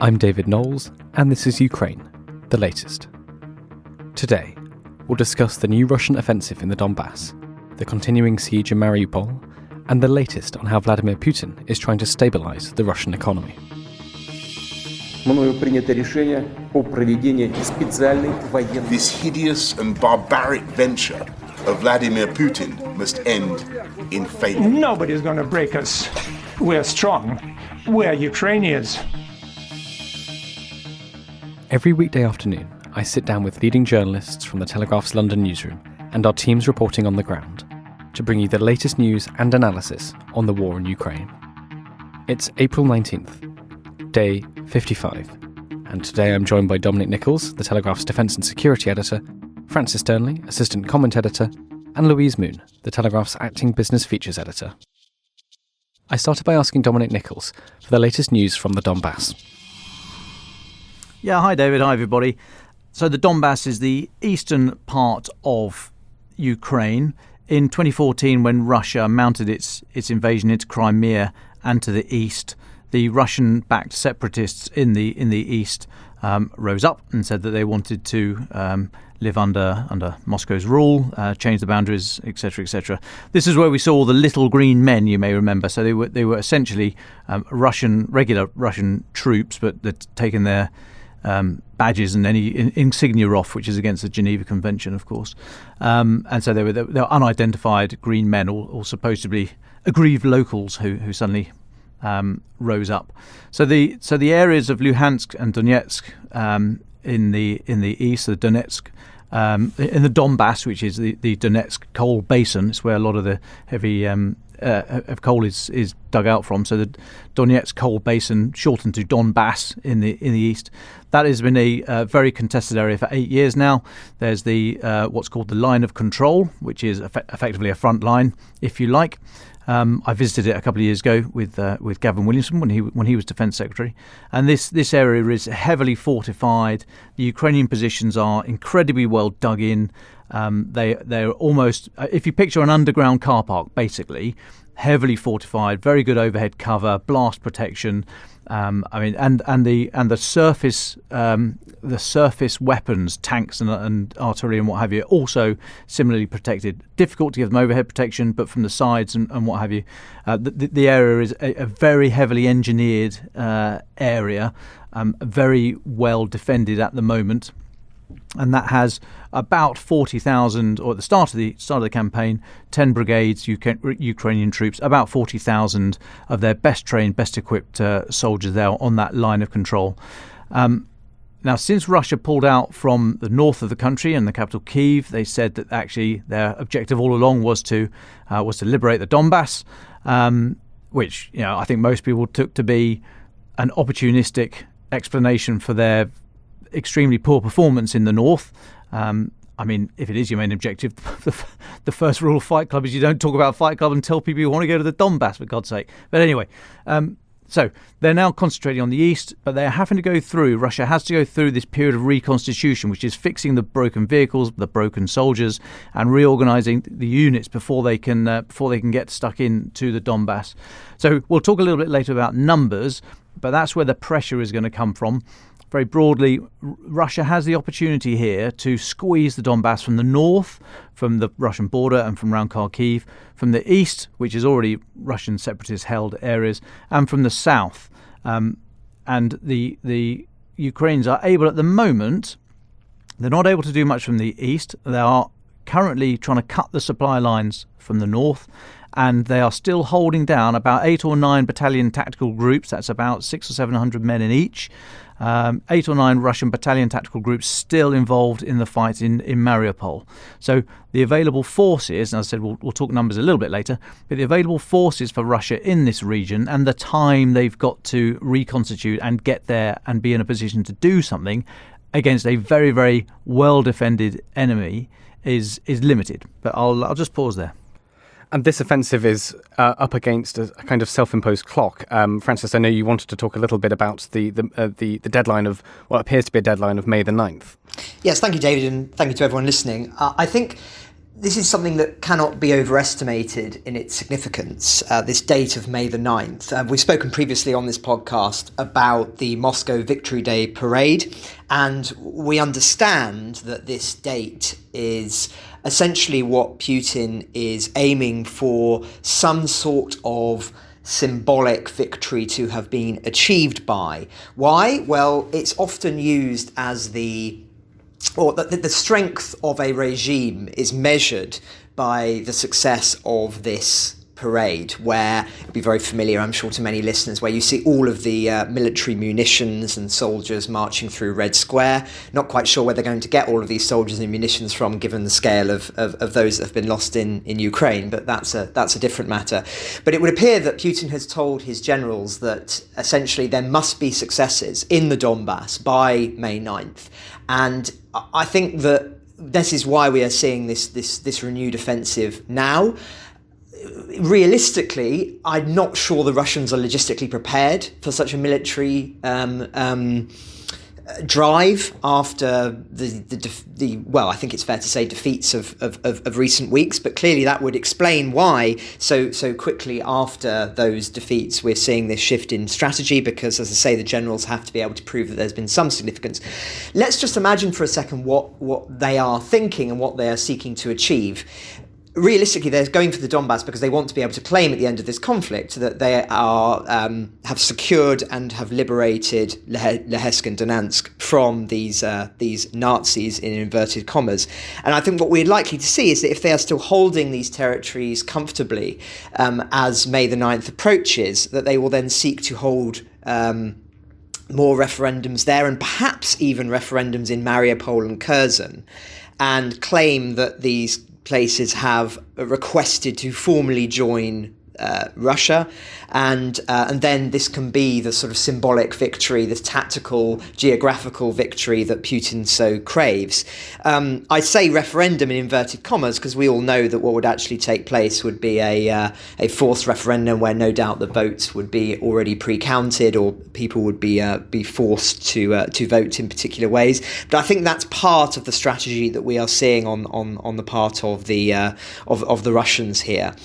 I'm David Knowles, and this is Ukraine, the latest. Today, we'll discuss the new Russian offensive in the Donbas, the continuing siege in Mariupol, and the latest on how Vladimir Putin is trying to stabilize the Russian economy. This hideous and barbaric venture of Vladimir Putin must end in failure. Nobody's going to break us. We're strong. We're Ukrainians. Every weekday afternoon, I sit down with leading journalists from the Telegraph's London newsroom and our teams reporting on the ground to bring you the latest news and analysis on the war in Ukraine. It's April 19th, day 55, and today I'm joined by Dominic Nicholls, the Telegraph's Defence and Security Editor, Francis Dearnley, Assistant Comment Editor, and Louise Moon, the Telegraph's Acting Business Features Editor. I started by asking Dominic Nicholls for the latest news from the Donbas. Yeah, hi David, hi everybody. So the Donbas is the eastern part of Ukraine. In 2014, when Russia mounted its invasion into Crimea and to the east, the Russian-backed separatists in the east rose up and said that they wanted to live under Moscow's rule, change the boundaries, etc., etc. This is where we saw the little green men, you may remember. So they were essentially regular Russian troops, but they'd taken their badges and any insignia off, which is against the Geneva Convention, of course. And so they were unidentified green men, all supposed to be aggrieved locals who suddenly rose up. So the areas of Luhansk and Donetsk in the east, the Donetsk, in the Donbas, which is the Donetsk coal basin, it's where a lot of the heavy of coal is dug out from. So the Donetsk coal basin, shortened to Donbas in the east, that has been a very contested area for 8 years now. There's the what's called the line of control, which is effectively a front line, if you like. I visited it a couple of years ago with Gavin Williamson when he was Defence Secretary, and this area is heavily fortified. The Ukrainian positions are incredibly well dug in. They're almost, if you picture an underground car park, basically heavily fortified, very good overhead cover, blast protection. And the surface weapons, tanks and artillery and what have you, also similarly protected. Difficult to give them overhead protection, but from the sides and what have you. The area is a very heavily engineered area, very well defended at the moment. And that has about 40,000, or at the start of the campaign, 10 brigades, Ukrainian troops, about 40,000 of their best trained, best equipped soldiers there on that line of control. Now, since Russia pulled out from the north of the country and the capital Kyiv, they said that actually their objective all along was to liberate the Donbas, which I think most people took to be an opportunistic explanation for their extremely poor performance in the north. If it is your main objective, the first rule of Fight Club is you don't talk about Fight Club and tell people you want to go to the Donbas, for God's sake. But anyway, so they're now concentrating on the east, but they're having to go through, Russia has to go through this period of reconstitution, which is fixing the broken vehicles, the broken soldiers, and reorganising the units before they can get stuck into the Donbas. So we'll talk a little bit later about numbers, but that's where the pressure is going to come from. Very broadly, Russia has the opportunity here to squeeze the Donbas from the north, from the Russian border and from around Kharkiv, from the east, which is already Russian separatist-held areas, and from the south. And the Ukrainians are able at the moment, they're not able to do much from the east. They are currently trying to cut the supply lines from the north, and they are still holding down about 8 or 9 battalion tactical groups. That's about 600 or 700 men in each. 8 or 9 Russian battalion tactical groups still involved in the fight in Mariupol. So the available forces, and as I said, we'll talk numbers a little bit later, but the available forces for Russia in this region and the time they've got to reconstitute and get there and be in a position to do something against a very, very well-defended enemy is limited. But I'll just pause there. And this offensive is up against a kind of self-imposed clock. Francis, I know you wanted to talk a little bit about the deadline of what appears to be a deadline of May the 9th. Yes, thank you, David, and thank you to everyone listening. I think This is something that cannot be overestimated in its significance, this date of May the 9th. We've spoken previously on this podcast about the Moscow Victory Day parade, and we understand that this date is essentially what Putin is aiming for some sort of symbolic victory to have been achieved by. Why? Well, it's often used as the strength of a regime is measured by the success of this parade, where it'll be very familiar, I'm sure, to many listeners, where you see all of the military munitions and soldiers marching through Red Square. Not quite sure where they're going to get all of these soldiers and munitions from, given the scale of those that have been lost in Ukraine, but that's a different matter. But it would appear that Putin has told his generals that essentially there must be successes in the Donbas by May 9th. And I think that this is why we are seeing this renewed offensive now. Realistically, I'm not sure the Russians are logistically prepared for such a military drive after I think it's fair to say defeats of recent weeks, but clearly that would explain why so quickly after those defeats we're seeing this shift in strategy, because, as I say, the generals have to be able to prove that there's been some significance. Let's just imagine for a second what they are thinking and what they are seeking to achieve. Realistically, they're going for the Donbas because they want to be able to claim at the end of this conflict that they are have secured and have liberated Luhansk and Donetsk from these Nazis, in inverted commas. And I think what we're likely to see is that if they are still holding these territories comfortably as May the 9th approaches, that they will then seek to hold more referendums there, and perhaps even referendums in Mariupol and Kherson, and claim that these places have requested to formally join Russia, and then this can be the sort of symbolic victory, this tactical, geographical victory that Putin so craves. I say referendum in inverted commas because we all know that what would actually take place would be a forced referendum where no doubt the votes would be already pre-counted, or people would be forced to vote in particular ways. But I think that's part of the strategy that we are seeing on the part of the Russians here.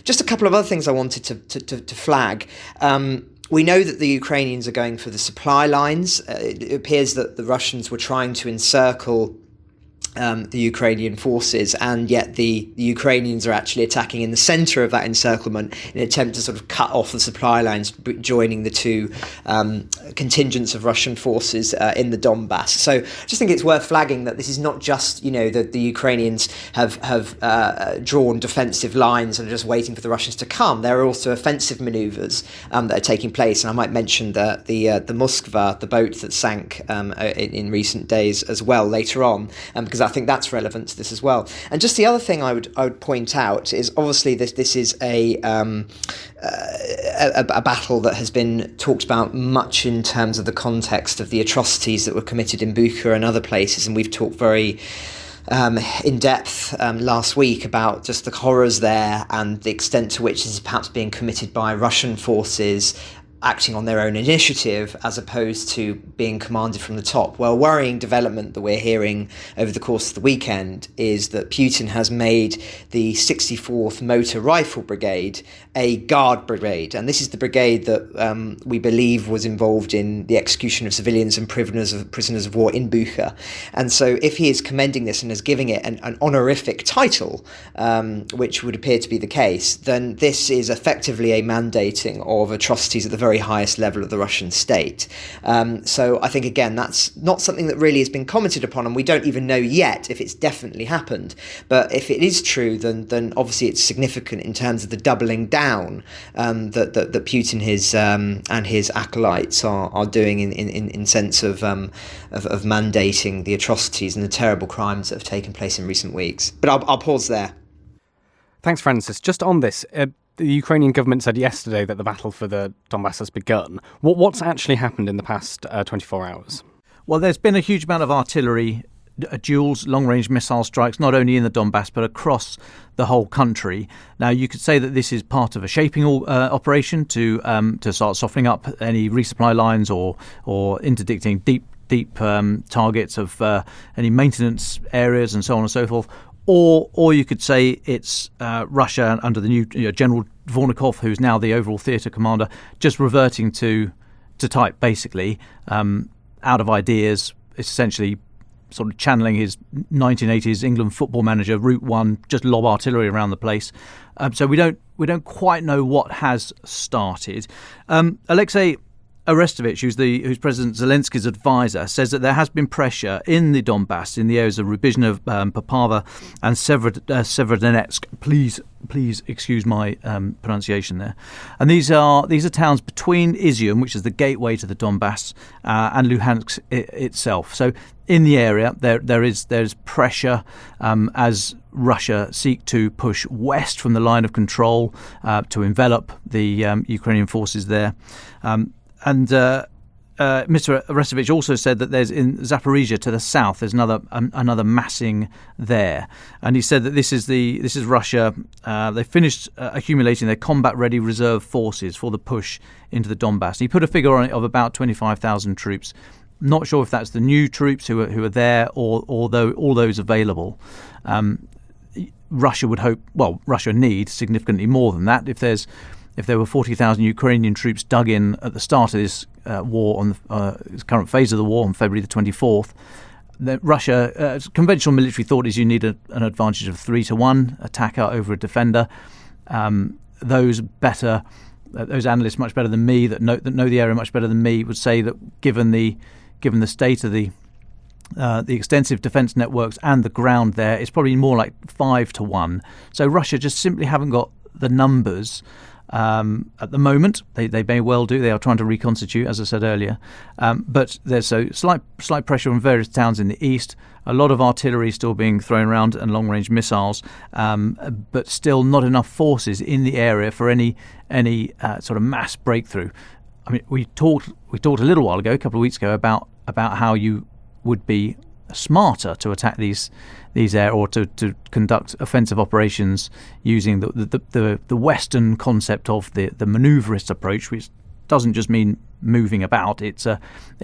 Just a couple of other things I wanted to flag. We know that the Ukrainians are going for the supply lines. It appears that the Russians were trying to encircle the Ukrainian forces, and yet the Ukrainians are actually attacking in the centre of that encirclement in an attempt to sort of cut off the supply lines, joining the two contingents of Russian forces in the Donbas. So I just think it's worth flagging that this is not just, that the Ukrainians have drawn defensive lines and are just waiting for the Russians to come. There are also offensive manoeuvres that are taking place, and I might mention the Moskva, the boat that sank in recent days as well later on, because I think that's relevant to this as well. And just the other thing I would point out is, obviously this is a battle that has been talked about much in terms of the context of the atrocities that were committed in Bucha and other places, and we've talked very in depth last week about just the horrors there and the extent to which this is perhaps being committed by Russian forces acting on their own initiative as opposed to being commanded from the top. Well, a worrying development that we're hearing over the course of the weekend is that Putin has made the 64th Motor Rifle Brigade a guard brigade, and this is the brigade that we believe was involved in the execution of civilians and prisoners of war in Bucha. And so if he is commending this and is giving it an honorific title, which would appear to be the case, then this is effectively a mandating of atrocities at the very highest level of the Russian state. So I think, again, that's not something that really has been commented upon, and we don't even know yet if it's definitely happened. But if it is true, then obviously it's significant in terms of the doubling down that Putin and his acolytes are doing in sense of mandating the atrocities and the terrible crimes that have taken place in recent weeks. But I'll pause there. Thanks, Francis. Just on this, the Ukrainian government said yesterday that the battle for the Donbas has begun. What's actually happened in the past 24 hours? Well, there's been a huge amount of artillery duels, long-range missile strikes, not only in the Donbas but across the whole country. Now, you could say that this is part of a shaping operation to start softening up any resupply lines or interdicting deep targets of any maintenance areas and so on and so forth. Or you could say it's Russia under the new General Dvornikov, who's now the overall theatre commander, just reverting to type, basically, out of ideas. It's essentially sort of channeling his 1980s England football manager route one, just lob artillery around the place. So we don't quite know what has started. Alexei Arestovich, who's President Zelensky's advisor, says that there has been pressure in the Donbas, in the areas of Rubizhnev, Popava and Severodonetsk. Please excuse my pronunciation there. And these are towns between Izium, which is the gateway to the Donbas, and Luhansk itself. So in the area, there's pressure as Russia seek to push west from the line of control to envelop the Ukrainian forces there. And Mr. Arestovich also said that there's in Zaporizhia to the south, there's another massing there, and he said that this is Russia. They finished accumulating their combat-ready reserve forces for the push into the Donbass. He put a figure on it of about 25,000 troops. Not sure if that's the new troops who are there or all those available. Russia would hope. Well, Russia needs significantly more than that. If there were 40,000 Ukrainian troops dug in at the start of this war, on this current phase of the war on February the 24th, then Russia, conventional military thought is you need an advantage of 3-1 attacker over a defender. Those analysts much better than me that know the area much better than me would say that given the state of the extensive defence networks and the ground there, it's probably more like 5-1. So Russia just simply haven't got the numbers. At the moment, they may well do. They are trying to reconstitute, as I said earlier. But there's slight pressure on various towns in the east. A lot of artillery still being thrown around and long-range missiles, but still not enough forces in the area for any sort of mass breakthrough. I mean, we talked a little while ago, a couple of weeks ago, about how you would be smarter to attack these air or to conduct offensive operations using the Western concept of the maneuverist approach, which doesn't just mean moving about. It's a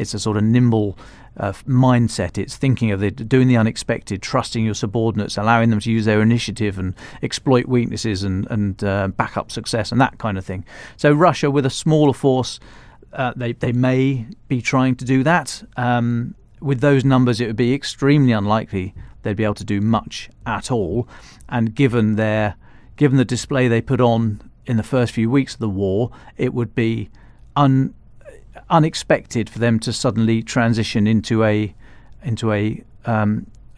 sort of nimble mindset. It's thinking of doing the unexpected, trusting your subordinates, allowing them to use their initiative and exploit weaknesses and back up success and that kind of thing. So Russia, with a smaller force, they may be trying to do that. With those numbers, it would be extremely unlikely they'd be able to do much at all. And given the display they put on in the first few weeks of the war, it would be unexpected for them to suddenly transition into a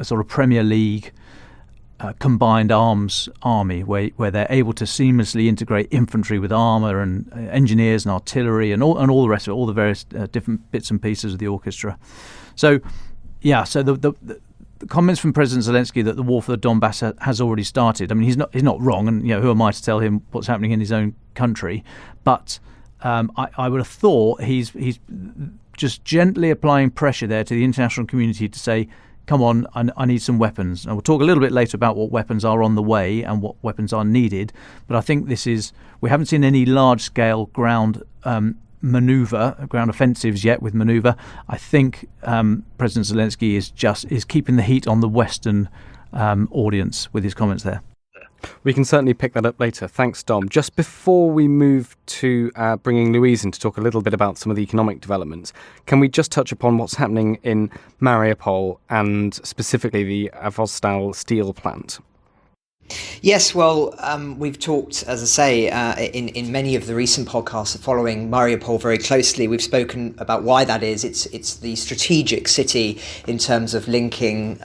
sort of Premier League combined arms army where they're able to seamlessly integrate infantry with armour and engineers and artillery and all the rest of it, all the various different bits and pieces of the orchestra. So the comments from President Zelensky that the war for the Donbass has already started. I mean, he's not wrong, and who am I to tell him what's happening in his own country? But I would have thought he's just gently applying pressure there to the international community to say, come on, I need some weapons. And we'll talk a little bit later about what weapons are on the way and what weapons are needed. But I think we haven't seen any large-scale ground ground offensives yet with manoeuvre. I think President Zelensky is keeping the heat on the Western audience with his comments there. We can certainly pick that up later. Thanks, Dom. Just before we move to bringing Louise in to talk a little bit about some of the economic developments, can we just touch upon what's happening in Mariupol and specifically the Azovstal steel plant? Yes, well, we've talked, as I say, in many of the recent podcasts following Mariupol very closely. We've spoken about why that is. It's the strategic city in terms of linking,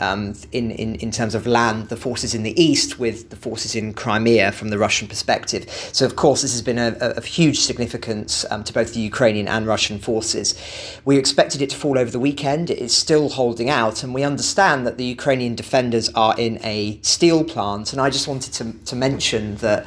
in terms of land, the forces in the east with the forces in Crimea from the Russian perspective. So, of course, this has been of huge significance to both the Ukrainian and Russian forces. We expected it to fall over the weekend. It is still holding out, and we understand that the Ukrainian defenders are in a steel plant. And I just wanted to mention that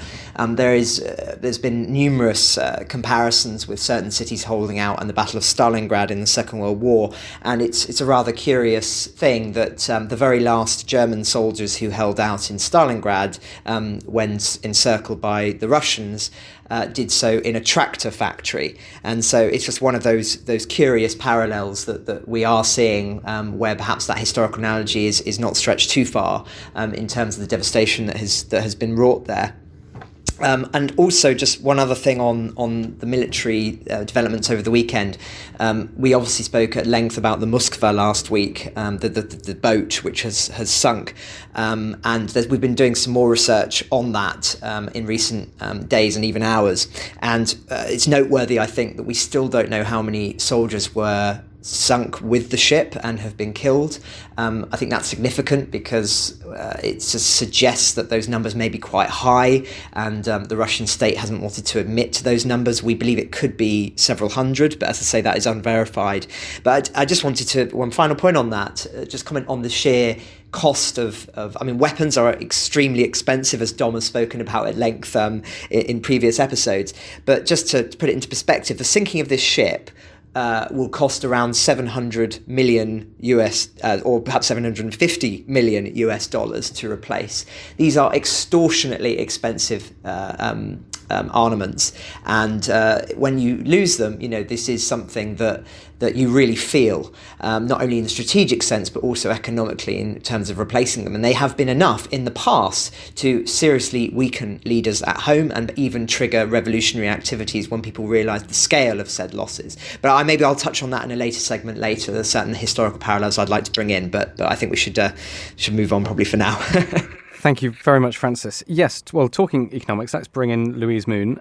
There's been numerous comparisons with certain cities holding out and the Battle of Stalingrad in the Second World War, and it's a rather curious thing that the very last German soldiers who held out in Stalingrad, when encircled by the Russians, did so in a tractor factory. And so it's just one of those curious parallels that we are seeing, where perhaps that historical analogy is not stretched too far in terms of the devastation that has been wrought there. And also, just one other thing on the military developments over the weekend. We obviously spoke at length about the Moskva last week, the boat which has sunk, and we've been doing some more research on that in recent days and even hours. And it's noteworthy, I think, that we still don't know how many soldiers were sunk with the ship and have been killed. I think that's significant because it just suggests that those numbers may be quite high, and the Russian state hasn't wanted to admit to those numbers. We believe it could be several hundred, but as I say, that is unverified. But I just wanted to, one final point on that, just comment on the sheer cost of weapons are extremely expensive, as Dom has spoken about at length in previous episodes. But just to put it into perspective, the sinking of this ship will cost around 700 million US, or perhaps 750 million US dollars to replace. These are extortionately expensive armaments, and when you lose them, this is something that you really feel, not only in the strategic sense, but also economically in terms of replacing them. And they have been enough in the past to seriously weaken leaders at home and even trigger revolutionary activities when people realise the scale of said losses. But maybe I'll touch on that in a later segment later. There's certain historical parallels I'd like to bring in, but I think we should move on probably for now. Thank you very much, Francis. Yes, well, talking economics, let's bring in Louise Moon.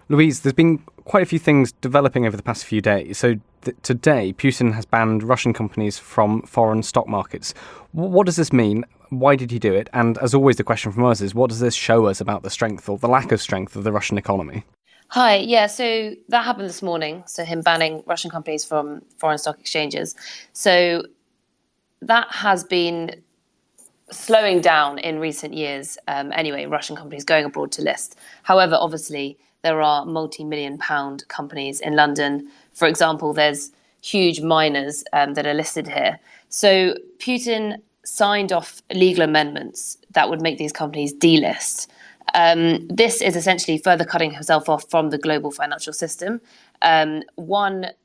Louise, there's been quite a few things developing over the past few days. So today, Putin has banned Russian companies from foreign stock markets. What does this mean? Why did he do it? And as always, the question from us is, what does this show us about the strength or the lack of strength of the Russian economy? Hi, yeah, so that happened this morning. So him banning Russian companies from foreign stock exchanges. So that has been slowing down in recent years. Anyway, Russian companies going abroad to list. However, obviously, there are multi-million pound companies in London. For example, there's huge miners that are listed here. So Putin signed off legal amendments that would make these companies delist. This is essentially further cutting himself off from the global financial system. I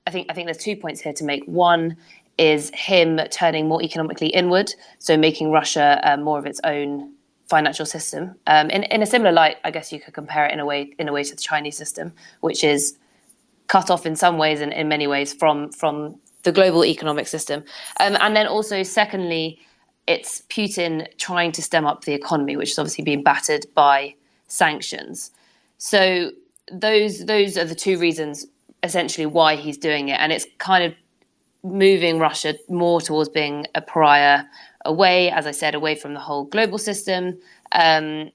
think there's 2 points here to make. One is him turning more economically inward, so making Russia more of its own financial system. In a similar light, I guess you could compare it in a way to the Chinese system, which is cut off in some ways and in many ways from the global economic system. And then also, secondly, it's Putin trying to stem up the economy, which is obviously being battered by sanctions. So those are the two reasons essentially why he's doing it, and it's kind of moving Russia more towards being a pariah, away, as I said, away from the whole global system, and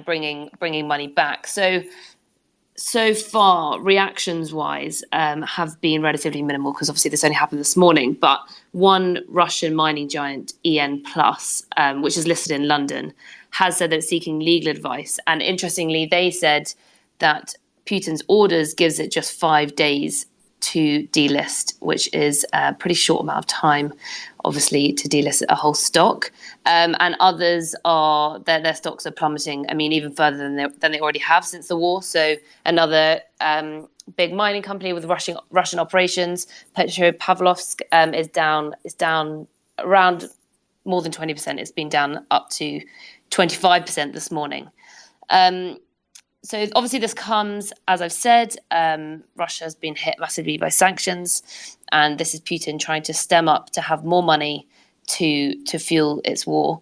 bringing money back. So far, reactions-wise, have been relatively minimal, because obviously this only happened this morning. But one Russian mining giant, EN Plus, which is listed in London, has said that it's seeking legal advice. And interestingly, they said that Putin's orders gives it just 5 days to delist, which is a pretty short amount of time, obviously, to delist a whole stock. And others their stocks are plummeting. I mean, even further than they already have since the war. So another big mining company with Russian operations, Petropavlovsk, is down around more than 20%. It's been down up to 25% this morning. So obviously this comes, as I've said, Russia has been hit massively by sanctions, and this is Putin trying to stem up to have more money to fuel its war.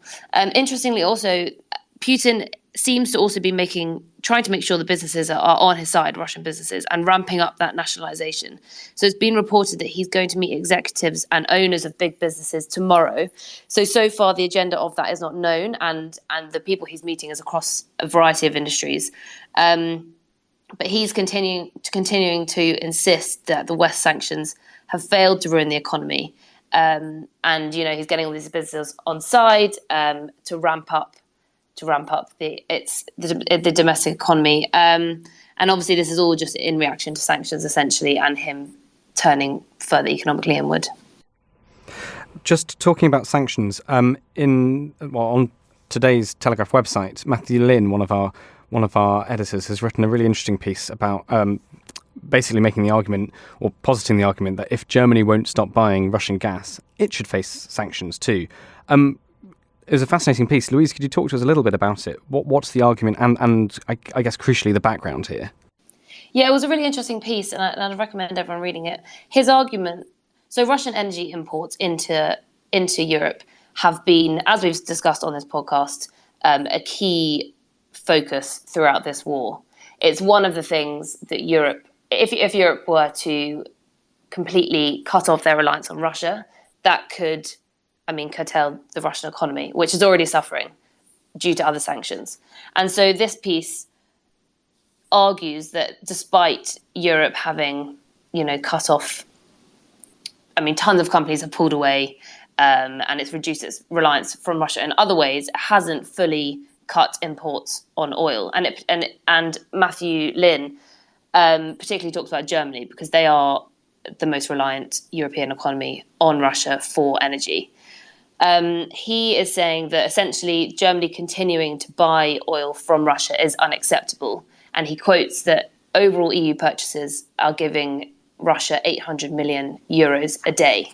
Interestingly, also, Putin seems to also be trying to make sure the businesses are on his side, Russian businesses, and ramping up that nationalization. So it's been reported that he's going to meet executives and owners of big businesses tomorrow. So far, the agenda of that is not known, and the people he's meeting is across a variety of industries. But he's continuing to insist that the West sanctions have failed to ruin the economy. And, he's getting all these businesses on side to ramp up ramp up the domestic economy. And obviously this is all just in reaction to sanctions, essentially, and him turning further economically inward. Just talking about sanctions, on today's Telegraph website, Matthew Lynn, one of our editors, has written a really interesting piece about basically making the argument, or positing the argument, that if Germany won't stop buying Russian gas, it should face sanctions too. It was a fascinating piece. Louise, could you talk to us a little bit about it? What's the argument and I guess crucially the background here? Yeah, it was a really interesting piece, and I'd recommend everyone reading it. His argument, so Russian energy imports into Europe have been, as we've discussed on this podcast, a key focus throughout this war. It's one of the things that Europe, if Europe were to completely cut off their reliance on Russia, that could, curtail the Russian economy, which is already suffering due to other sanctions. And so this piece argues that despite Europe having, cut off, tons of companies have pulled away, and it's reduced its reliance from Russia in other ways, it hasn't fully cut imports on oil. And Matthew Lynn particularly talks about Germany, because they are the most reliant European economy on Russia for energy. He is saying that essentially Germany continuing to buy oil from Russia is unacceptable. And he quotes that overall EU purchases are giving Russia 800 million euros a day,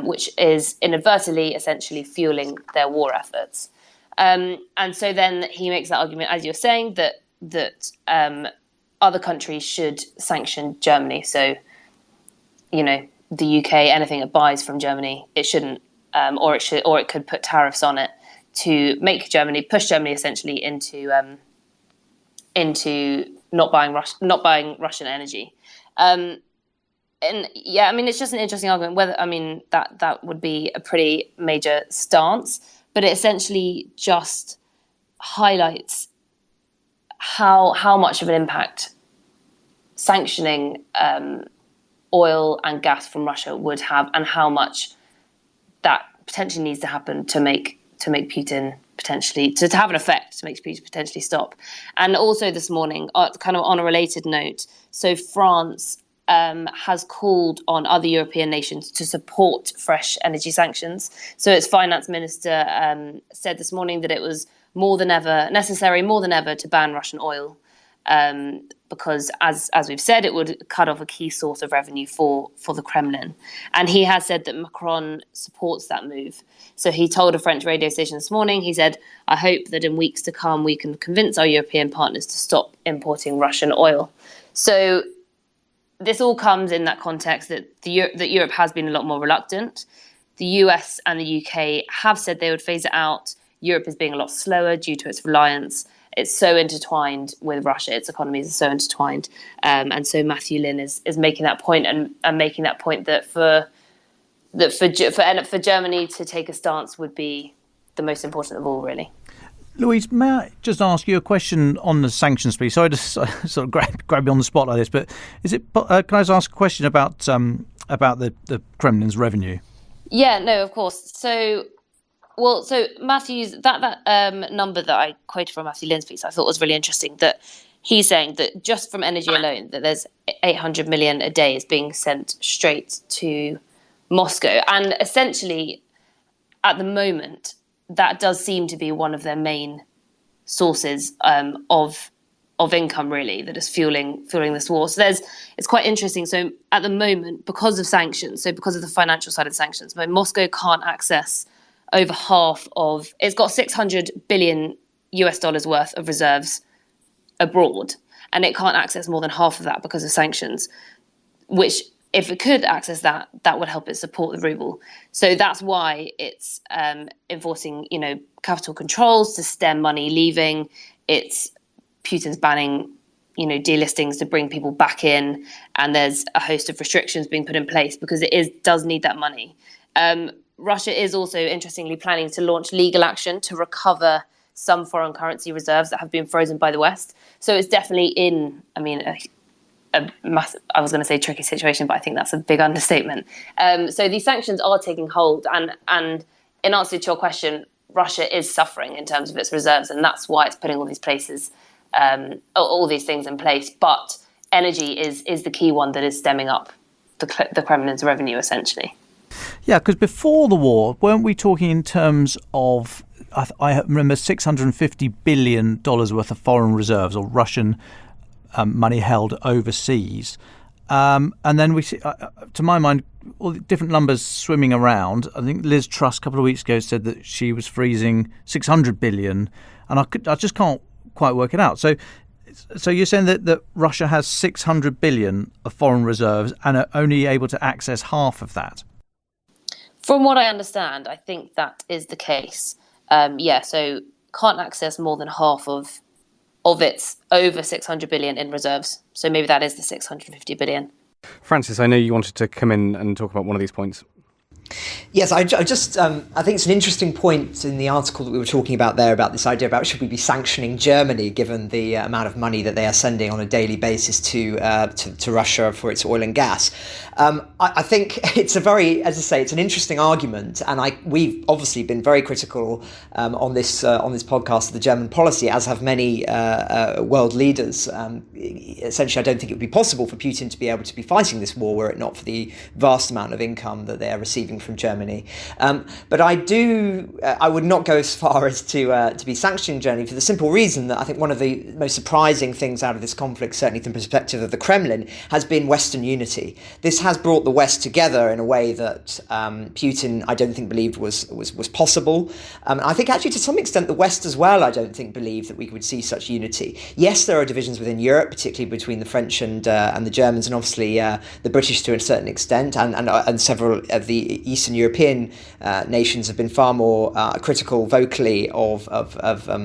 which is inadvertently essentially fueling their war efforts. And so then he makes that argument, as you're saying, that other countries should sanction Germany. So, the UK, anything it buys from Germany, it shouldn't, or it could put tariffs on it to push Germany essentially into not buying Russian energy. And yeah, it's just an interesting argument. That would be a pretty major stance, but it essentially just highlights how much of an impact sanctioning oil and gas from Russia would have, and how much that potentially needs to happen to make Putin potentially to have an effect, to make Putin potentially stop. And also this morning, kind of on a related note, so France has called on other European nations to support fresh energy sanctions. So its finance minister said this morning that it was more than ever to ban Russian oil, because as we've said, it would cut off a key source of revenue for the Kremlin. And he has said that Macron supports that move. So he told a French radio station this morning, he said, "I hope that in weeks to come we can convince our European partners to stop importing Russian oil." So this all comes in that context that that Europe has been a lot more reluctant. The US and the UK have said they would phase it out. Europe is being a lot slower due to its reliance. It's so intertwined with Russia. Its economies are so intertwined. And so Matthew Lynn is making that point, and making that point that for Germany to take a stance would be the most important of all, really. Louise, may I just ask you a question on the sanctions, please? Sorry to sort of grab you on the spot like this, but can I just ask a question about the Kremlin's revenue? Yeah, no, of course. So Matthew's that number that I quoted from Matthew Lynn's piece, I thought was really interesting. That he's saying that just from energy alone, that there's 800 million a day is being sent straight to Moscow, and essentially, at the moment, that does seem to be one of their main sources of income, really, that is fueling this war. So it's quite interesting. So at the moment, because of sanctions, so because of the financial side of the sanctions, Moscow can't access over half of, it's got $600 billion worth of reserves abroad, and it can't access more than half of that because of sanctions, which, if it could access that would help it support the ruble. So that's why it's enforcing, capital controls to stem money leaving. It's Putin's banning, delistings to bring people back in, and there's a host of restrictions being put in place because it does need that money. Russia is also, interestingly, planning to launch legal action to recover some foreign currency reserves that have been frozen by the West. So it's definitely in, a massive, I was going to say tricky situation, but I think that's a big understatement. So these sanctions are taking hold, and in answer to your question, Russia is suffering in terms of its reserves, and that's why it's putting all these places, all these things in place. But energy is the key one that is stemming up the Kremlin's revenue, essentially. Yeah, because before the war, weren't we talking in terms of, I remember $650 billion worth of foreign reserves or Russian money held overseas? And then we see, to my mind, all the different numbers swimming around. I think Liz Truss a couple of weeks ago said that she was freezing 600 billion, and I just can't quite work it out. So you're saying that Russia has 600 billion of foreign reserves and are only able to access half of that? From what I understand, I think that is the case. So can't access more than half of its over 600 billion in reserves. So maybe that is the 650 billion. Francis, I know you wanted to come in and talk about one of these points. Yes, I think it's an interesting point in the article that we were talking about there about this idea about should we be sanctioning Germany given the amount of money that they are sending on a daily basis to Russia for its oil and gas. I think it's it's an interesting argument, and we've obviously been very critical on this podcast of the German policy, as have many world leaders. Essentially, I don't think it would be possible for Putin to be able to be fighting this war were it not for the vast amount of income that they are receiving from Germany. But I would not go as far as to be sanctioning Germany for the simple reason that I think one of the most surprising things out of this conflict, certainly from the perspective of the Kremlin, has been Western unity. This has brought the West together in a way that Putin, I don't think, believed was possible. I think actually to some extent the West as well, I don't think believed that we would see such unity. Yes, there are divisions within Europe, particularly between the French and the Germans, and obviously the British to a certain extent, and several of the Eastern European nations have been far more critical vocally of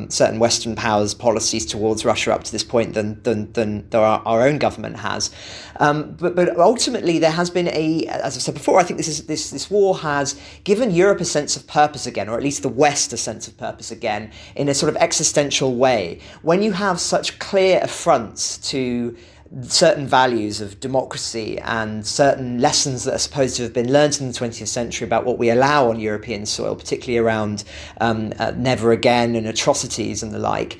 certain Western powers' policies towards Russia up to this point than our own government has. But ultimately, there has been as I've said before, I think this war has given Europe a sense of purpose again, or at least the West a sense of purpose again, in a sort of existential way. When you have such clear affronts to certain values of democracy and certain lessons that are supposed to have been learned in the 20th century about what we allow on European soil, particularly around never again and atrocities and the like,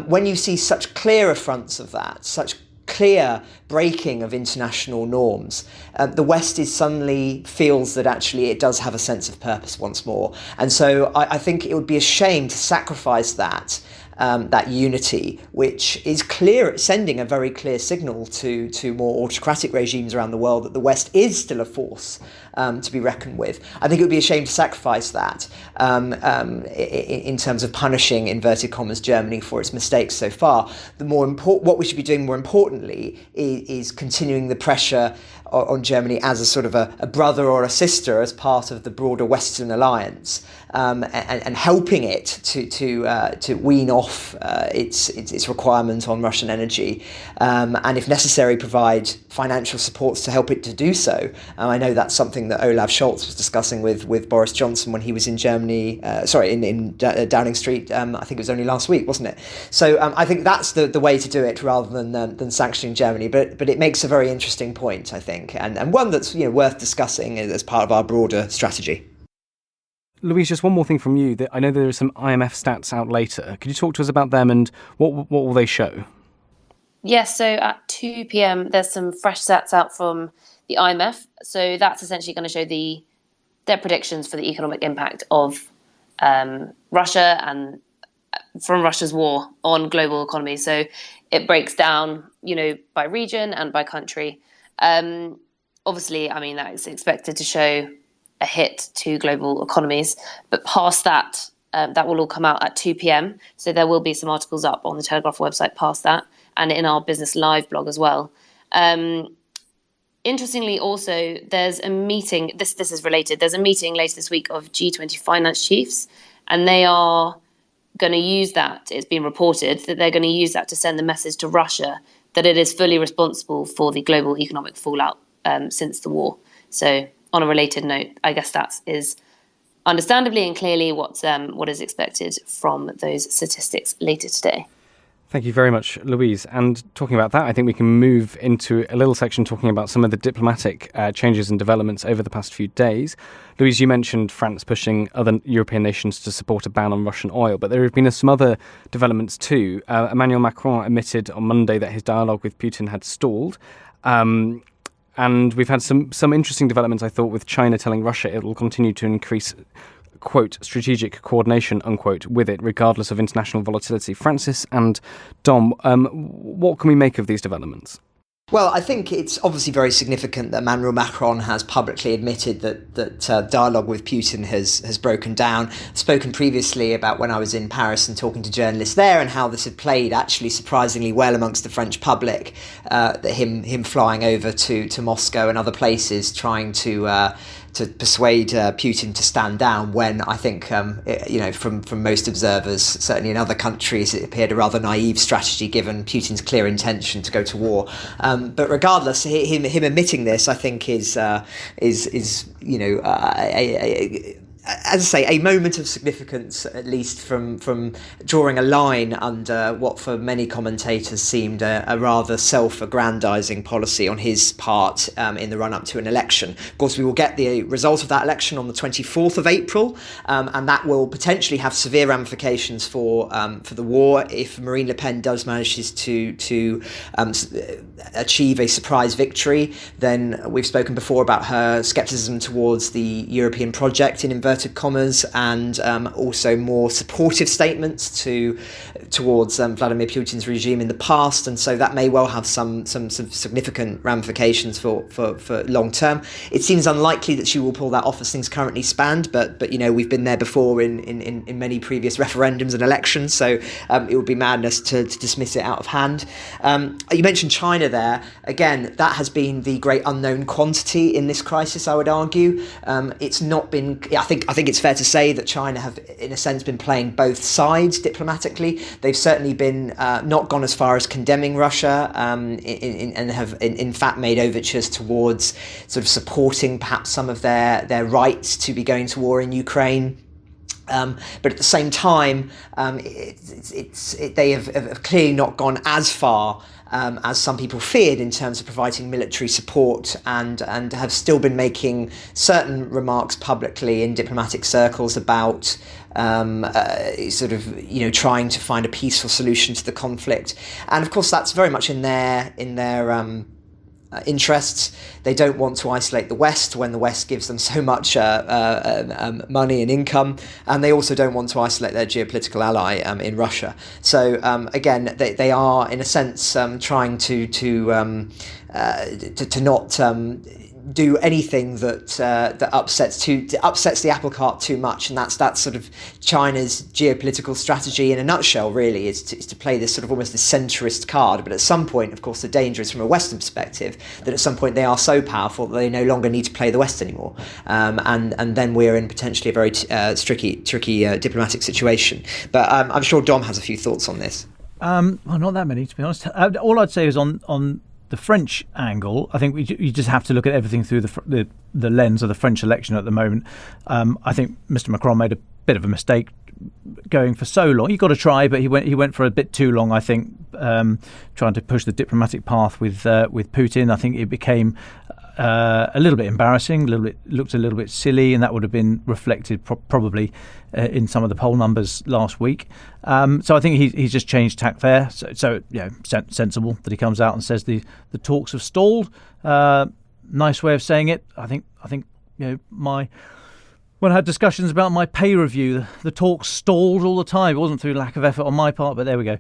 when you see such clear affronts of that, such clear breaking of international norms, the West suddenly feels that actually it does have a sense of purpose once more. And so I think it would be a shame to sacrifice that unity, which is clear, sending a very clear signal to more autocratic regimes around the world that the West is still a force to be reckoned with. I think it would be a shame to sacrifice that in terms of punishing, inverted commas, Germany for its mistakes so far. What we should be doing more importantly is continuing the pressure on Germany as a sort of a brother or a sister as part of the broader Western alliance, and helping it to wean off its requirement on Russian energy, and if necessary provide financial supports to help it to do so. I know that's something that Olaf Scholz was discussing with Boris Johnson when he was in Germany, in Downing Street, I think it was only last week, wasn't it? So I think that's the way to do it rather than sanctioning Germany, but it makes a very interesting point, I think, and one that's worth discussing as part of our broader strategy. Louise, just one more thing from you. I know there are some IMF stats out later. Could you talk to us about them and what will they show? Yes, so at 2 p.m. there's some fresh stats out from the IMF. So that's essentially going to show their predictions for the economic impact of Russia and from Russia's war on global economy. So it breaks down, by region and by country. Obviously, I mean, that is expected to show a hit to global economies, but past that, that will all come out at 2 p.m. So there will be some articles up on the Telegraph website past that, and in our Business Live blog as well. Interestingly, also, there's a meeting, this is related, there's a meeting later this week of G20 finance chiefs, and they are going to use that, it's been reported, that they're going to use that to send the message to Russia that it is fully responsible for the global economic fallout since the war. So on a related note, I guess that is understandably and clearly what is expected from those statistics later today. Thank you very much, Louise. And talking about that, I think we can move into a little section talking about some of the diplomatic changes and developments over the past few days. Louise, you mentioned France pushing other European nations to support a ban on Russian oil, but there have been some other developments too. Emmanuel Macron admitted on Monday that his dialogue with Putin had stalled. And we've had some interesting developments, I thought, with China telling Russia it will continue to increase, quote, strategic coordination, unquote, with it, regardless of international volatility. Francis and Dom, what can we make of these developments? Well, I think it's obviously very significant that Emmanuel Macron has publicly admitted that dialogue with Putin has broken down. I've spoken previously about when I was in Paris and talking to journalists there and how this had played actually surprisingly well amongst the French public, that him flying over to Moscow and other places trying to persuade Putin to stand down, when I think, from most observers, certainly in other countries, it appeared a rather naive strategy given Putin's clear intention to go to war. But regardless, him admitting this, I think, is as I say, a moment of significance, at least from drawing a line under what for many commentators seemed a rather self-aggrandising policy on his part in the run-up to an election. Of course, we will get the result of that election on the 24th of April, and that will potentially have severe ramifications for the war if Marine Le Pen does manage to achieve a surprise victory. Then we've spoken before about her scepticism towards the European project, in inverted commas, and also more supportive statements towards Vladimir Putin's regime in the past, and so that may well have some significant ramifications for long term. It seems unlikely that she will pull that off as things currently stand, but we've been there before in many previous referendums and elections, so it would be madness to dismiss it out of hand. You mentioned China there. Again, that has been the great unknown quantity in this crisis, I would argue. It's not been. I think it's fair to say that China have, in a sense, been playing both sides diplomatically. They've certainly been not gone as far as condemning Russia, and have in fact made overtures towards sort of supporting perhaps some of their rights to be going to war in Ukraine. But at the same time, they have clearly not gone as far as some people feared in terms of providing military support, and have still been making certain remarks publicly in diplomatic circles about trying to find a peaceful solution to the conflict. And of course, that's very much in their interests. They don't want to isolate the West when the West gives them so much money and income, and they also don't want to isolate their geopolitical ally in Russia. So again, they are in a sense trying to not do anything that upsets the apple cart too much, and that's sort of China's geopolitical strategy in a nutshell. Really, is to play this sort of almost this centrist card. But at some point, of course, the danger is from a Western perspective that at some point they are so powerful that they no longer need to play the West anymore, and then we're in potentially a very tricky diplomatic situation. But I'm sure Dom has a few thoughts on this. Well, not that many, to be honest. All I'd say is on the French angle, I think you just have to look at everything through the lens of the French election at the moment. I think Mr. Macron made a bit of a mistake going for so long. He got to try, but he went for a bit too long, I think, trying to push the diplomatic path with Putin. I think it became a little bit embarrassing, looked a little bit silly, and that would have been reflected probably in some of the poll numbers last week. So I think he's just changed tack there. So sensible that he comes out and says the talks have stalled. Nice way of saying it. I think when I had discussions about my pay review, the talks stalled all the time. It wasn't through lack of effort on my part, but there we go.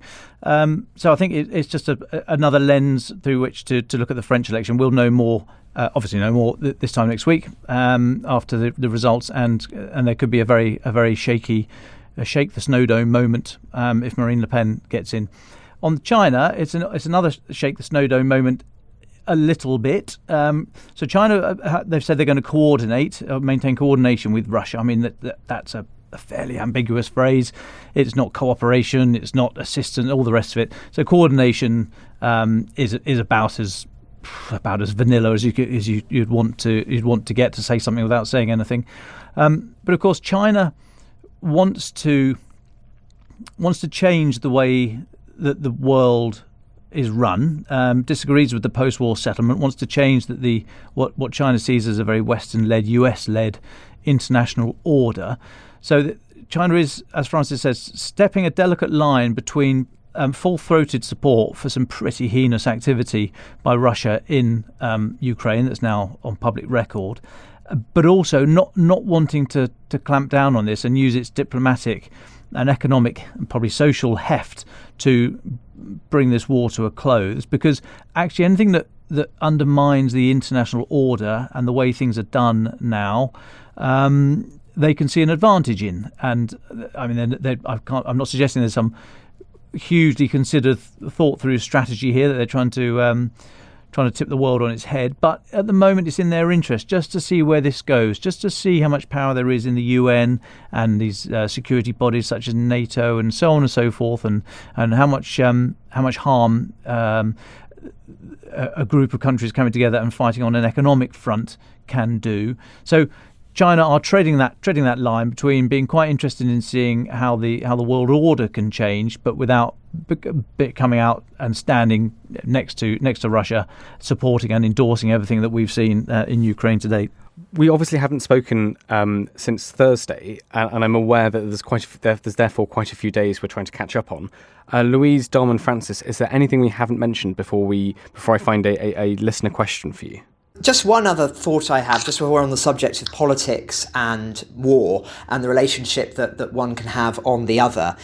So I think it's just another lens through which to look at the French election. We'll know more. Obviously, no more this time next week after the results, and there could be a very shaky, shake the snow dome moment if Marine Le Pen gets in. On China, it's another shake the snow dome moment a little bit. So China, they've said they're going to maintain coordination with Russia. I mean that's a fairly ambiguous phrase. It's not cooperation, it's not assistance, all the rest of it. So coordination is about as vanilla as you'd want to get to say something without saying anything. But of course, China wants to change the way that the world is run, disagrees with the post-war settlement, wants to change what China sees as a very Western-led, US-led international order. So that China is, as Francis says, stepping a delicate line between full-throated support for some pretty heinous activity by Russia in Ukraine that's now on public record, but also not wanting to clamp down on this and use its diplomatic and economic and probably social heft to bring this war to a close, because actually anything that undermines the international order and the way things are done now, they can see an advantage in. And I mean, I'm not suggesting there's some hugely considered, thought through strategy here that they're trying to tip the world on its head, but at the moment it's in their interest just to see where this goes, just to see how much power there is in the UN and these security bodies such as NATO and so on and so forth, and how much harm a group of countries coming together and fighting on an economic front can do. So China are treading that line between being quite interested in seeing how the world order can change, but without coming out and standing next to Russia, supporting and endorsing everything that we've seen in Ukraine to date. We obviously haven't spoken since Thursday, and I'm aware that there's therefore quite a few days we're trying to catch up on. Louise, Dom, and Francis, is there anything we haven't mentioned before I find a listener question for you? Just one other thought I have, just while we're on the subject of politics and war and the relationship that one can have on the other.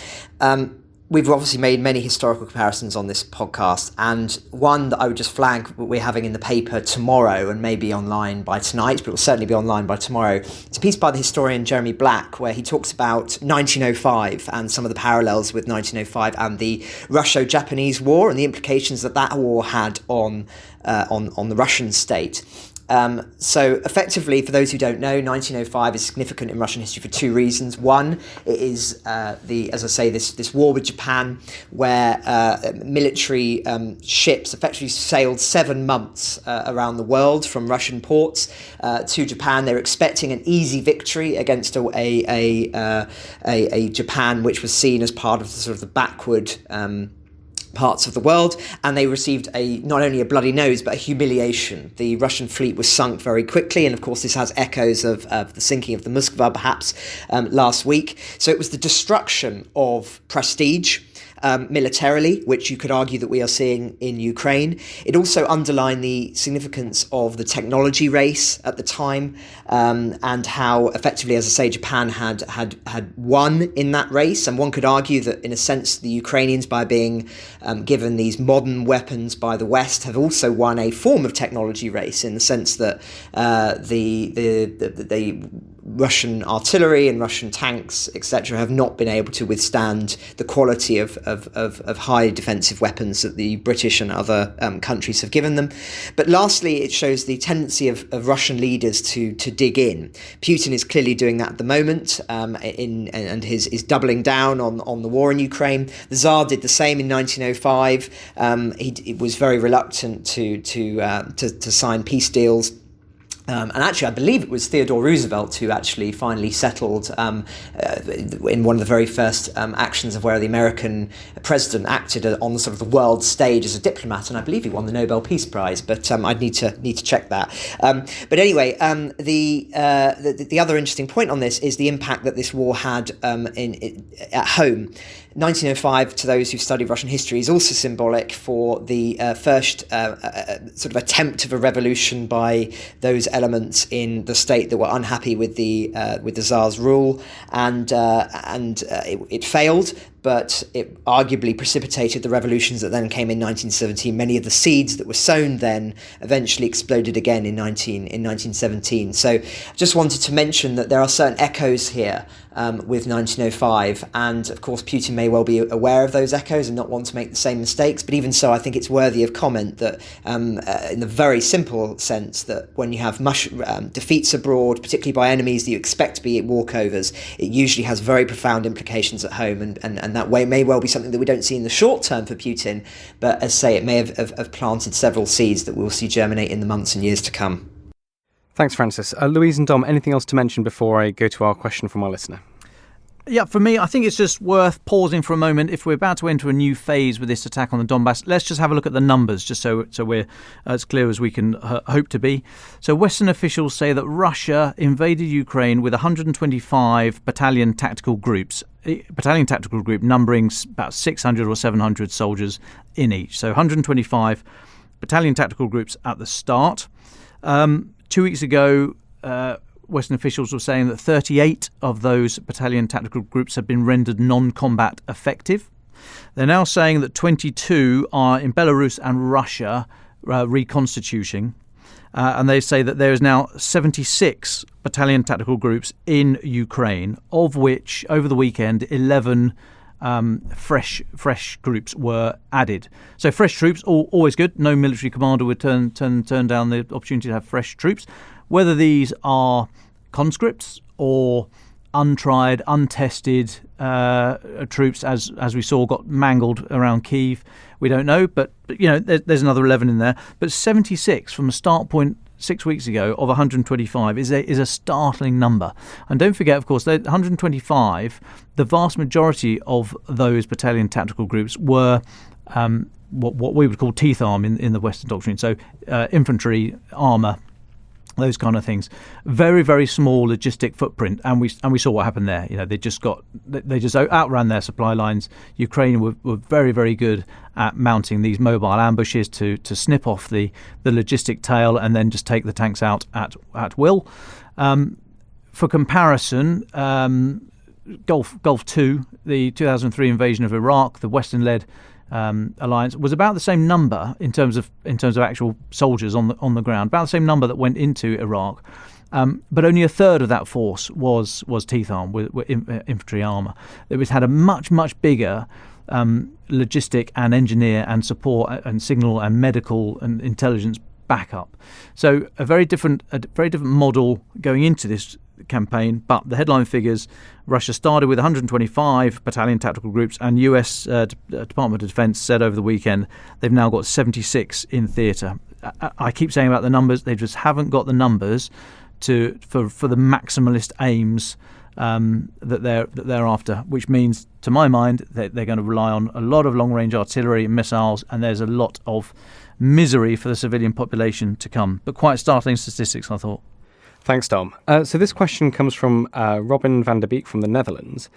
We've obviously made many historical comparisons on this podcast, and one that I would just flag we're having in the paper tomorrow and maybe online by tonight, but it will certainly be online by tomorrow. It's a piece by the historian Jeremy Black where he talks about 1905 and some of the parallels with 1905 and the Russo-Japanese War and the implications that war had on the Russian state. So effectively, for those who don't know, 1905 is significant in Russian history for two reasons. One, it is this war with Japan, where military ships effectively sailed 7 months around the world from Russian ports to Japan. They were expecting an easy victory against a Japan which was seen as part of the sort of the backward parts of the world, and they received not only a bloody nose but a humiliation. The Russian fleet was sunk very quickly, and of course this has echoes of the sinking of the Moskva perhaps last week. So it was the destruction of prestige militarily, which you could argue that we are seeing in Ukraine. It also underlined the significance of the technology race at the time, and how effectively, as I say, Japan had won in that race. And one could argue that, in a sense, the Ukrainians, by being given these modern weapons by the West, have also won a form of technology race, in the sense that the Russian artillery and Russian tanks, etc., have not been able to withstand the quality of high defensive weapons that the British and other countries have given them. But lastly, it shows the tendency of Russian leaders to dig in. Putin is clearly doing that at the moment, and is doubling down on the war in Ukraine. The Tsar did the same in 1905. He was very reluctant to sign peace deals. And actually, I believe it was Theodore Roosevelt who actually finally settled in one of the very first actions of where the American president acted on the sort of the world stage as a diplomat, and I believe he won the Nobel Peace Prize. But I'd need to check that. But anyway, the other interesting point on this is the impact that this war had at home. 1905, to those who study Russian history, is also symbolic for the first sort of attempt of a revolution by those elements in the state that were unhappy with the Tsar's rule, and it failed. But it arguably precipitated the revolutions that then came in 1917. Many of the seeds that were sown then eventually exploded again in 1917. So just wanted to mention that there are certain echoes here with 1905. And of course, Putin may well be aware of those echoes and not want to make the same mistakes. But even so, I think it's worthy of comment that in the very simple sense that when you have defeats abroad, particularly by enemies that you expect to be walkovers, it usually has very profound implications at home. And that way may well be something that we don't see in the short term for Putin, but as I say, it may have planted several seeds that we'll see germinate in the months and years to come. Thanks, Francis. Louise and Dom, anything else to mention before I go to our question from our listener? Yeah, for me, I think it's just worth pausing for a moment. If we're about to enter a new phase with this attack on the Donbas, let's just have a look at the numbers, just so we're as clear as we can hope to be. So Western officials say that Russia invaded Ukraine with 125 battalion tactical groups, battalion tactical group numbering about 600 or 700 soldiers in each. So 125 battalion tactical groups at the start. 2 weeks ago, Western officials were saying that 38 of those battalion tactical groups have been rendered non-combat effective. They're now saying that 22 are in Belarus and Russia reconstituting. And they say that there is now 76 battalion tactical groups in Ukraine, of which over the weekend 11 fresh groups were added. So fresh troops, always good. No military commander would turn down the opportunity to have fresh troops. Whether these are conscripts or untried, untested troops, as we saw, got mangled around Kyiv, we don't know. But there's another 11 in there. But 76 from a start point 6 weeks ago of 125 is a startling number. And don't forget, of course, 125. The vast majority of those battalion tactical groups were what we would call teeth arm in the Western doctrine. So infantry, armour, those kind of things. Very, very small logistic footprint, and we saw what happened there. They just outran their supply lines. Ukraine were very, very good at mounting these mobile ambushes to snip off the logistic tail and then just take the tanks out at will. For comparison, Gulf II, the 2003 invasion of Iraq, the Western-led alliance, was about the same number in terms of actual soldiers on the ground, about the same number that went into Iraq, but only a third of that force was teeth arm with infantry armour. It had a much bigger logistic and engineer and support and signal and medical and intelligence backup. So a very different model going into this campaign. But the headline figures: Russia started with 125 battalion tactical groups, and US Department of Defense said over the weekend they've now got 76 in theatre. I keep saying about the numbers, they just haven't got the numbers for the maximalist aims that they're after, which means, to my mind, they're going to rely on a lot of long-range artillery and missiles, and there's a lot of misery for the civilian population to come. But quite startling statistics, I thought. Thanks, Dom. So this question comes from Robin van der Beek from the Netherlands.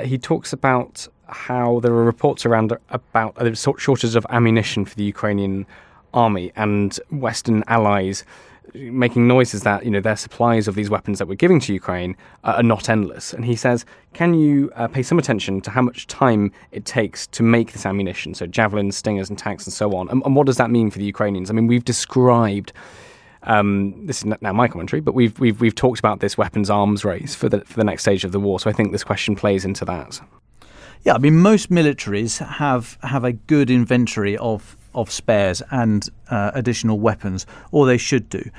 He talks about how there are reports around about shortages of ammunition for the Ukrainian army, and Western allies making noises that their supplies of these weapons that we're giving to Ukraine are not endless. And he says, can you pay some attention to how much time it takes to make this ammunition, so javelins, stingers and tanks and so on, and what does that mean for the Ukrainians? I mean, we've described this is now my commentary, but we've talked about this weapons arms race for the next stage of the war. So I think this question plays into that. Yeah, I mean, most militaries have a good inventory of spares and additional weapons, or they should do.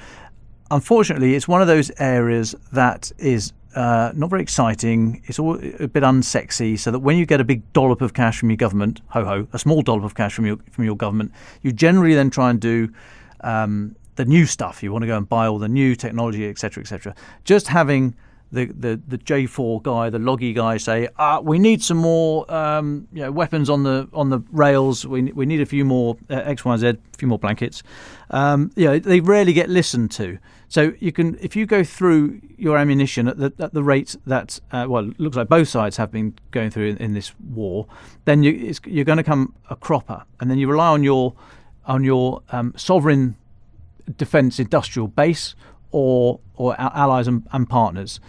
Unfortunately, it's one of those areas that is not very exciting. It's all a bit unsexy, so that when you get a big dollop of cash from your government, a small dollop of cash from your government, you generally then try and do the new stuff. You want to go and buy all the new technology, etc., etc. Just having the J4 guy, the loggy guy, say, we need some more weapons on the rails. We need a few more X, Y, Z, a few more blankets. They rarely get listened to. So you can, if you go through your ammunition at the rate that it looks like both sides have been going through in this war, then you're going to come a cropper, and then you rely on your sovereign defence industrial base or allies and partners.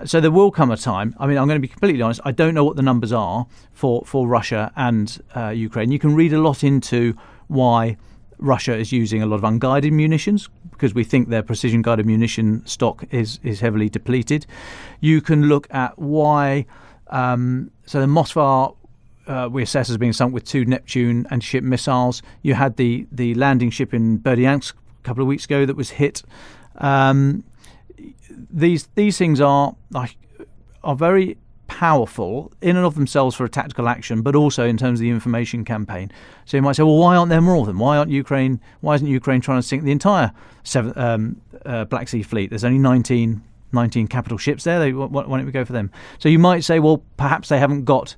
So there will come a time. I mean, I'm going to be completely honest, I don't know what the numbers are for Russia and Ukraine. You can read a lot into why Russia is using a lot of unguided munitions, because we think their precision guided munition stock is heavily depleted. You can look at why so the Moskva we assess as being sunk with 2 Neptune anti-ship missiles. You had the landing ship in Berdyansk a couple of weeks ago that was hit. These things are very powerful in and of themselves for a tactical action, but also in terms of the information campaign. So you might say, well, why aren't there more of them? Why isn't Ukraine trying to sink the entire Black Sea fleet? There's only 19 19 capital ships there. Why don't we go for them? So you might say, well, perhaps they haven't got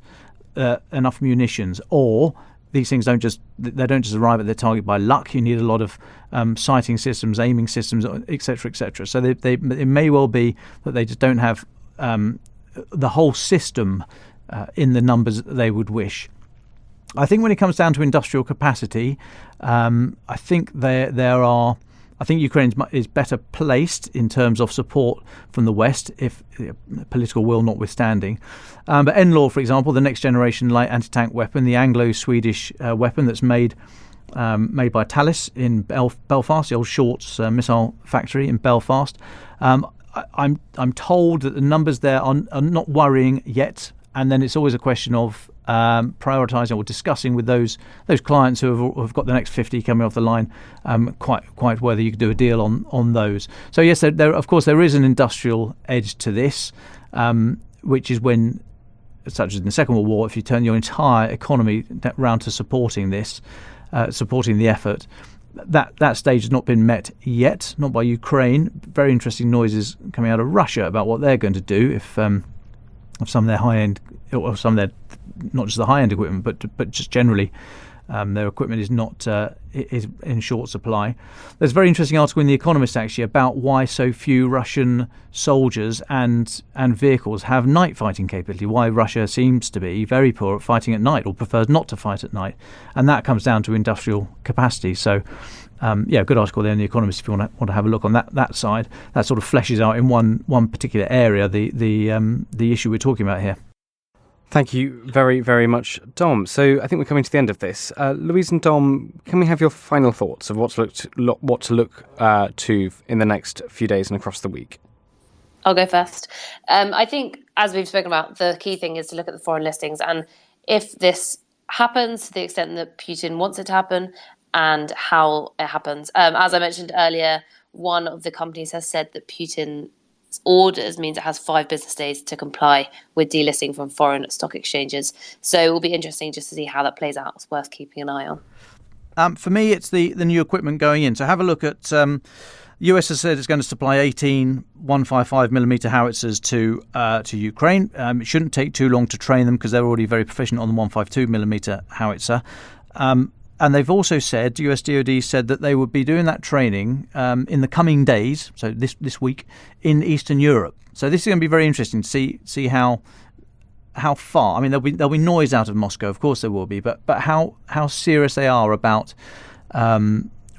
enough munitions, or these things don't just arrive at their target by luck. You need a lot of sighting systems, aiming systems, etc., etc. So it may well be that they just don't have the whole system in the numbers that they would wish. I think when it comes down to industrial capacity, I think I think Ukraine is better placed in terms of support from the West, if political will notwithstanding. But NLAW, for example, the next generation light anti-tank weapon, the Anglo-Swedish weapon that's made by Thales in Belfast, the old Shorts missile factory in Belfast. I'm told that the numbers there are not worrying yet, and then it's always a question of prioritising or discussing with those clients who have got the next 50 coming off the line, quite whether you could do a deal on those. So yes, there of course there is an industrial edge to this, which is when, such as in the Second World War, if you turn your entire economy round to supporting this, supporting the effort, that stage has not been met yet, not by Ukraine. Very interesting noises coming out of Russia about what they're going to do if some of their high-end, or some of their, not just the high-end equipment, but just generally, their equipment is not is in short supply. There's a very interesting article in The Economist actually about why so few Russian soldiers and vehicles have night fighting capability. Why Russia seems to be very poor at fighting at night, or prefers not to fight at night, and that comes down to industrial capacity. So. Good article there in The Economist if you want to have a look on that side. That sort of fleshes out in one particular area the issue we're talking about here. Thank you very, very much, Dom. So I think we're coming to the end of this. Louise and Dom, can we have your final thoughts of what to look to in the next few days and across the week? I'll go first. I think, as we've spoken about, the key thing is to look at the foreign listings, and if this happens to the extent that Putin wants it to happen, and how it happens. As I mentioned earlier, one of the companies has said that Putin's orders means it has 5 business days to comply with delisting from foreign stock exchanges. So it will be interesting just to see how that plays out. It's worth keeping an eye on. For me, it's the new equipment going in. So have a look at... the US has said it's going to supply 18 155mm howitzers to Ukraine. It shouldn't take too long to train them because they're already very proficient on the 152mm howitzer. And they've also said, US DoD said, that they would be doing that training in the coming days, so this week, in Eastern Europe. So this is going to be very interesting to see how far. I mean, there'll be noise out of Moscow, of course there will be, but how serious they are about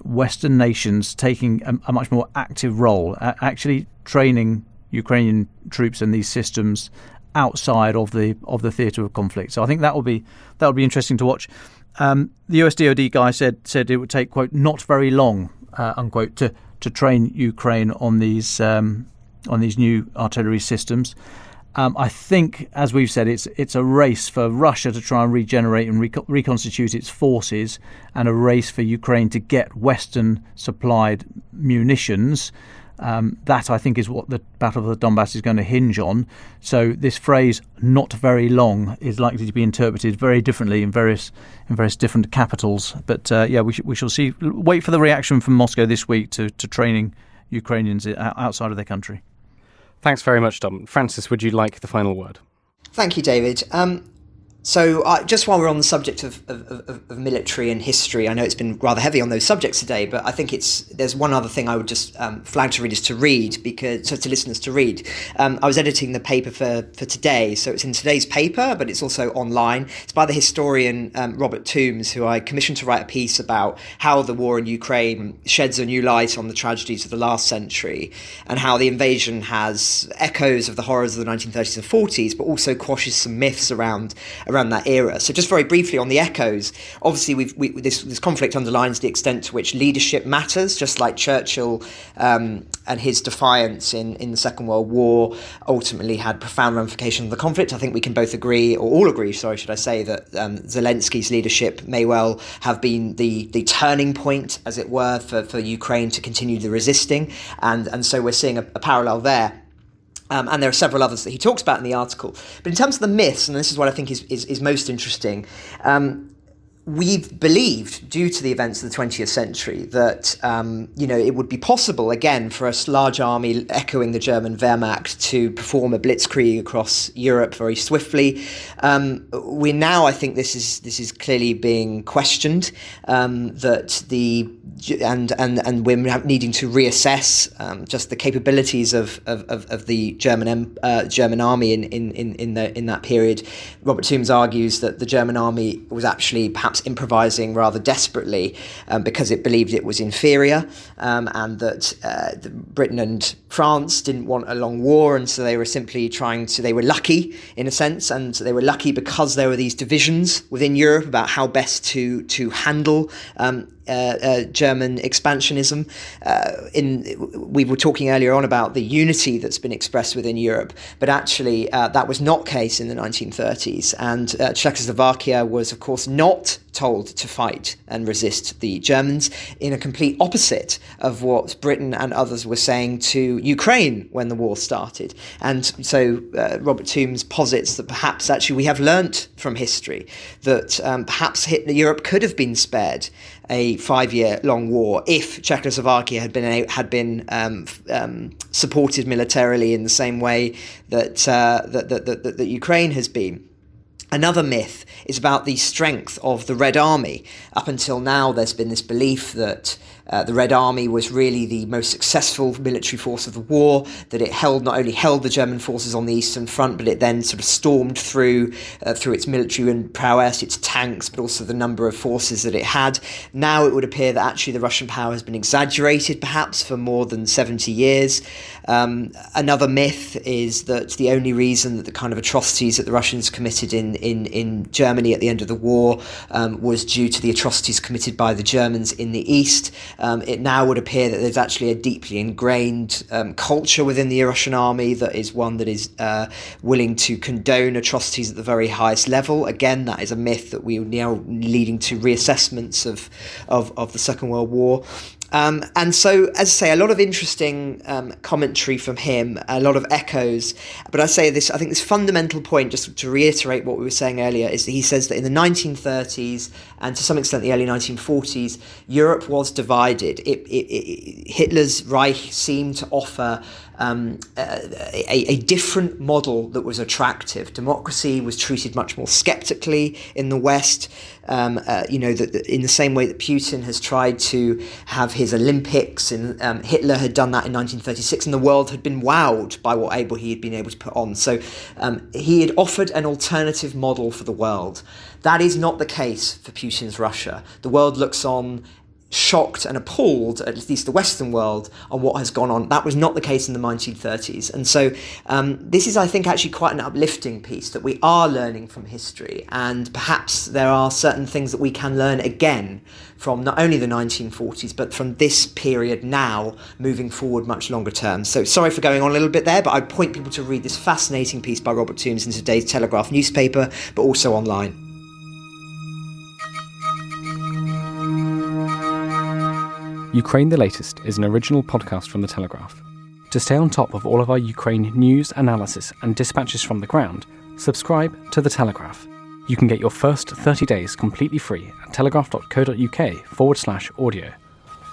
Western nations taking a much more active role, actually training Ukrainian troops and these systems outside of the theatre of conflict. So I think that will be interesting to watch. The US DoD guy said it would take, quote, not very long, unquote, to train Ukraine on these new artillery systems. I think, as we've said, it's a race for Russia to try and regenerate and reconstitute its forces, and a race for Ukraine to get Western supplied munitions. That, I think, is what the Battle of the Donbas is going to hinge on. So this phrase, not very long, is likely to be interpreted very differently in various different capitals. But we shall see. Wait for the reaction from Moscow this week to training Ukrainians outside of their country. Thanks very much, Dom. Francis, would you like the final word? Thank you, David. So just while we're on the subject of military and history, I know it's been rather heavy on those subjects today, but I think there's one other thing I would just flag to readers to read, to listeners to read. I was editing the paper for today, so it's in today's paper, but it's also online. It's by the historian Robert Toombs, who I commissioned to write a piece about how the war in Ukraine sheds a new light on the tragedies of the last century, and how the invasion has echoes of the horrors of the 1930s and 40s, but also quashes some myths around that era. So just very briefly on the echoes, obviously this conflict underlines the extent to which leadership matters, just like Churchill and his defiance in the Second World War ultimately had profound ramifications of the conflict. I think we can both agree, or all agree, should I say, that Zelensky's leadership may well have been the turning point, as it were, for Ukraine to continue the resisting, and so we're seeing a parallel there. And there are several others that he talks about in the article. But in terms of the myths, and this is what I think is most interesting, we've believed, due to the events of the 20th century, that it would be possible again for a large army echoing the German Wehrmacht to perform a blitzkrieg across Europe very swiftly. We now, I think, this is clearly being questioned. And we're needing to reassess just the capabilities of the German army in that period. Robert Toombs argues that the German army was actually perhaps improvising rather desperately because it believed it was inferior, and that Britain and France didn't want a long war, and so they were simply they were lucky in a sense, and they were lucky because there were these divisions within Europe about how best to handle German expansionism. We were talking earlier on about the unity that's been expressed within Europe, but actually that was not the case in the 1930s, and Czechoslovakia was, of course, not told to fight and resist the Germans, in a complete opposite of what Britain and others were saying to Ukraine when the war started. And so Robert Toombs posits that perhaps actually we have learnt from history that perhaps Europe could have been spared a 5-year-long war if Czechoslovakia had been supported militarily in the same way that Ukraine has been. Another myth is about the strength of the Red Army. Up until now, there's been this belief that the Red Army was really the most successful military force of the war, that it not only held the German forces on the Eastern Front, but it then sort of stormed through its military and prowess, its tanks, but also the number of forces that it had. Now it would appear that actually the Russian power has been exaggerated, perhaps, for more than 70 years. Another myth is that the only reason that the kind of atrocities that the Russians committed in Germany at the end of the war was due to the atrocities committed by the Germans in the East. It now would appear that there's actually a deeply ingrained culture within the Russian army that is one that is willing to condone atrocities at the very highest level. Again, that is a myth that we are now leading to reassessments of the Second World War. And so, as I say, a lot of interesting commentary from him, a lot of echoes. But I think this fundamental point, just to reiterate what we were saying earlier, is that he says that in the 1930s and to some extent the early 1940s, Europe was divided. Hitler's Reich seemed to offer a different model that was attractive. Democracy was treated much more skeptically in the West. In the same way that Putin has tried to have his Olympics, and Hitler had done that in 1936, and the world had been wowed by what he had been able to put on. So he had offered an alternative model for the world. That is not the case for Putin's Russia. The world looks on shocked and appalled, at least the Western world, on what has gone on. That was not the case in the 1930s. And so this is, I think, actually quite an uplifting piece, that we are learning from history, and perhaps there are certain things that we can learn again from not only the 1940s, but from this period now, moving forward much longer term. So sorry for going on a little bit there, but I'd point people to read this fascinating piece by Robert Toombs in today's Telegraph newspaper, but also online. Ukraine the Latest is an original podcast from The Telegraph. To stay on top of all of our Ukraine news, analysis and dispatches from the ground, subscribe to The Telegraph. You can get your first 30 days completely free at telegraph.co.uk/audio.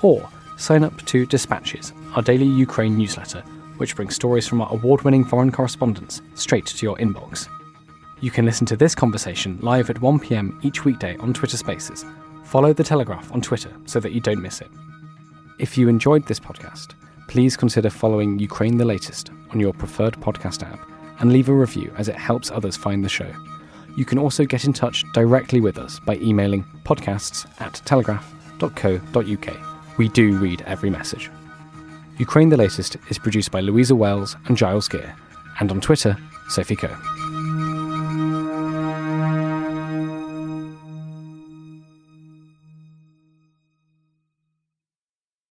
Or sign up to Dispatches, our daily Ukraine newsletter, which brings stories from our award-winning foreign correspondents straight to your inbox. You can listen to this conversation live at 1 p.m. each weekday on Twitter Spaces. Follow The Telegraph on Twitter so that you don't miss it. If you enjoyed this podcast, please consider following Ukraine the Latest on your preferred podcast app and leave a review, as it helps others find the show. You can also get in touch directly with us by emailing podcasts@telegraph.co.uk. We do read every message. Ukraine the Latest is produced by Louise and Giles Gear, and on Twitter, Sophie Coe.